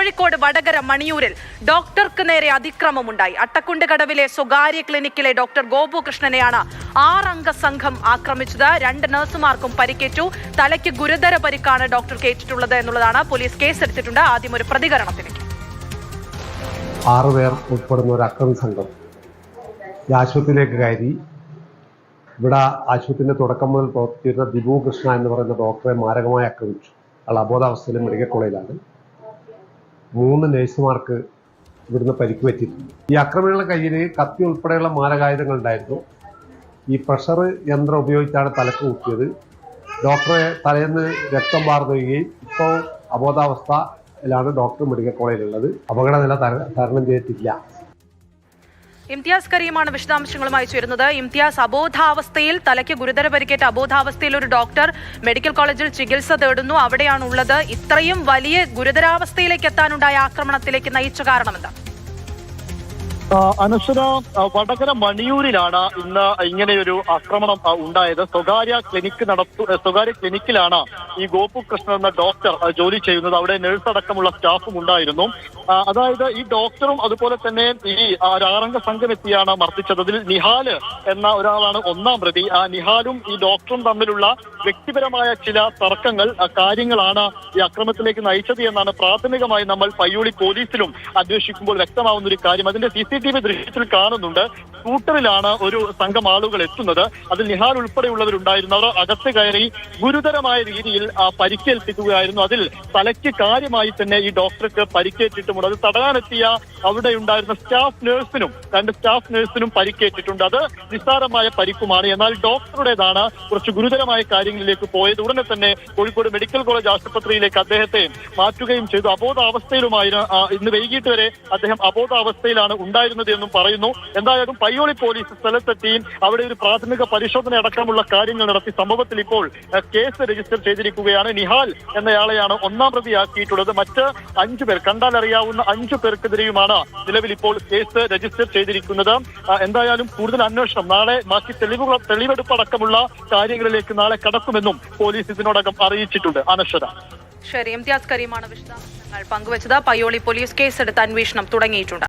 കോഴിക്കോട് വടകര മണിയൂരിൽ ഡോക്ടർക്ക് നേരെ അതിക്രമമുണ്ടായി. അട്ടക്കുണ്ട് കടവിലെ സ്വകാര്യ ക്ലിനിക്കിലെ ഡോക്ടർ ഗോപുകൃഷ്ണനെയാണ് 6 അംഗ സംഘം ആക്രമിച്ചത്. 2 നഴ്സുമാർക്കും പരിക്കേറ്റു. തലയ്ക്ക് ഗുരുതര പരിക്കാണ് ഡോക്ടർക്ക് ഏറ്റിട്ടുള്ളത് എന്നുള്ളതാണ്. പോലീസ് കേസെടുത്തിട്ടുണ്ട്. ആദ്യം ഒരു പ്രതികരണത്തിലേക്ക്. 6 പേർ ഉൾപ്പെടുന്ന ഒരു അക്രമി സംഘം ഈ ആശുപത്രിയിലേക്ക് കയറി. ഇവിടെ ആശുപത്രിയുടെ തുടക്കം മുതൽ പ്രവർത്തിച്ചിരുന്ന ദിബു കൃഷ്ണ എന്ന് പറയുന്ന ഡോക്ടറെ മാരകമായി ആക്രമിച്ചു. അയാൾ അബോധാവസ്ഥയിലും മെഡിക്കൽ കോളേജിലാണ്. 3 നഴ്സുമാർക്ക് ഇവിടുന്ന് പരിക്ക് പറ്റിയിട്ടുണ്ട്. ഈ ആക്രമികളുടെ കയ്യിൽ കത്തി ഉൾപ്പെടെയുള്ള മാരകായുധങ്ങൾ ഉണ്ടായിരുന്നു. ഈ പ്രഷർ യന്ത്രം ഉപയോഗിച്ചാണ് തലക്ക് കുത്തിയത്. ഡോക്ടറെ തലേന്ന് രക്തം വാർന്നുകയും ഇപ്പോൾ അബോധാവസ്ഥയിലാണ് ഡോക്ടർ മെഡിക്കൽ കോളേജിലുള്ളത്. അപകടനില തരണം ചെയ്തിട്ടില്ല. ഇംതിയാസ് കരീമാണ് വിശദാംശങ്ങളുമായി ചേരുന്നത്. ഇംതിയാസ്, അബോധാവസ്ഥയിൽ തലയ്ക്ക് ഗുരുതര പരിക്കേറ്റ അബോധാവസ്ഥയിൽ ഒരു ഡോക്ടർ മെഡിക്കൽ കോളേജിൽ ചികിത്സ തേടുന്നു. അവിടെയാണുള്ളത്. ഇത്രയും വലിയ ഗുരുതരാവസ്ഥയിലേക്ക് എത്താനുണ്ടായ ആക്രമണത്തിലേക്ക് നയിച്ച കാരണമെന്താ? അനശ്വര, വടകര മണിയൂരിലാണ് ഇന്ന് ഇങ്ങനെയൊരു ആക്രമണം ഉണ്ടായത്. സ്വകാര്യ ക്ലിനിക്കിലാണ് ഈ ഗോപുകൃഷ്ണൻ എന്ന ഡോക്ടർ ജോലി ചെയ്യുന്നത്. അവിടെ നഴ്സ് അടക്കമുള്ള സ്റ്റാഫും ഉണ്ടായിരുന്നു. അതായത് ഈ ഡോക്ടറും അതുപോലെ തന്നെ ഈ 6 അംഗ സംഘം എത്തിയാണ് മർദ്ദിച്ചത്. അതിൽ നിഹാല് എന്ന ഒരാളാണ് 1ാം പ്രതി. നിഹാലും ഈ ഡോക്ടറും തമ്മിലുള്ള വ്യക്തിപരമായ ചില തർക്കങ്ങൾ, കാര്യങ്ങളാണ് ഈ അക്രമത്തിലേക്ക് നയിച്ചത് എന്നാണ് പ്രാഥമികമായി നമ്മൾ പയ്യോളി പോലീസിലും അന്വേഷിക്കുമ്പോൾ വ്യക്തമാവുന്ന ഒരു കാര്യം. അതിന്റെ CCTV ദൃശ്യത്തിൽ കാണുന്നുണ്ട്. സ്കൂട്ടറിലാണ് ഒരു സംഘം ആളുകൾ എത്തുന്നത്. അതിൽ നിഹാൽ ഉൾപ്പെടെയുള്ളവരുണ്ടായിരുന്നു. അവർ അകത്ത് കയറി ഗുരുതരമായ രീതിയിൽ പരിക്കേൽപ്പിക്കുകയായിരുന്നു. അതിൽ തലയ്ക്ക് കാര്യമായി തന്നെ ഈ ഡോക്ടർക്ക് പരിക്കേറ്റിട്ടുമുണ്ട്. അത് തടയാനെത്തിയ അവിടെ ഉണ്ടായിരുന്ന 2 സ്റ്റാഫ് നഴ്സിനും പരിക്കേറ്റിട്ടുണ്ട്. അത് നിസ്സാരമായ പരിക്കുമാണ്. എന്നാൽ ഡോക്ടറുടേതാണ് കുറച്ച് ഗുരുതരമായ കാര്യങ്ങളിലേക്ക് പോയത്. ഉടനെ തന്നെ കോഴിക്കോട് മെഡിക്കൽ കോളേജ് ആശുപത്രിയിലേക്ക് അദ്ദേഹത്തെ മാറ്റുകയും ചെയ്തു. അബോധാവസ്ഥയിലുമായിരുന്നു. ഇന്ന് വൈകിട്ട് വരെ അദ്ദേഹം അബോധാവസ്ഥയിലാണ് ഉണ്ടായിരുന്നത് എന്നും പറയുന്നു. എന്തായാലും പയ്യോളി പോലീസ് സ്ഥലത്തെത്തി അവിടെ ഒരു പ്രാഥമിക പരിശോധന അടക്കമുള്ള കാര്യങ്ങൾ നടത്തി. സംഭവത്തിൽ ഇപ്പോൾ കേസ് രജിസ്റ്റർ ചെയ്തിരിക്കുകയാണ്. നിഹാൽ എന്നയാളെയാണ് 1ാം പ്രതിയാക്കിയിട്ടുള്ളത്. മറ്റ് 5 പേർ, കണ്ടാൽ അറിയാവുന്ന 5 പേർക്കെതിരെയുമാണ് നിലവിൽ ഇപ്പോൾ കേസ് രജിസ്റ്റർ ചെയ്തിരിക്കുന്നത്. എന്തായാലും കൂടുതൽ അന്വേഷണം നാളെ, ബാക്കി തെളിവെടുപ്പ് അടക്കമുള്ള കാര്യങ്ങളിലേക്ക് നാളെ കടക്കുമെന്നും പോലീസ് ഇതിനോടകം അറിയിച്ചിട്ടുണ്ട്. അനശ്വര. ശരി, ഇംതിയാസ് കരീമാണ് വിശദാംശങ്ങൾ പങ്കുവച്ചത്. പയ്യോളി പോലീസ് കേസെടുത്ത് അന്വേഷണം തുടങ്ങിയിട്ടുണ്ട്.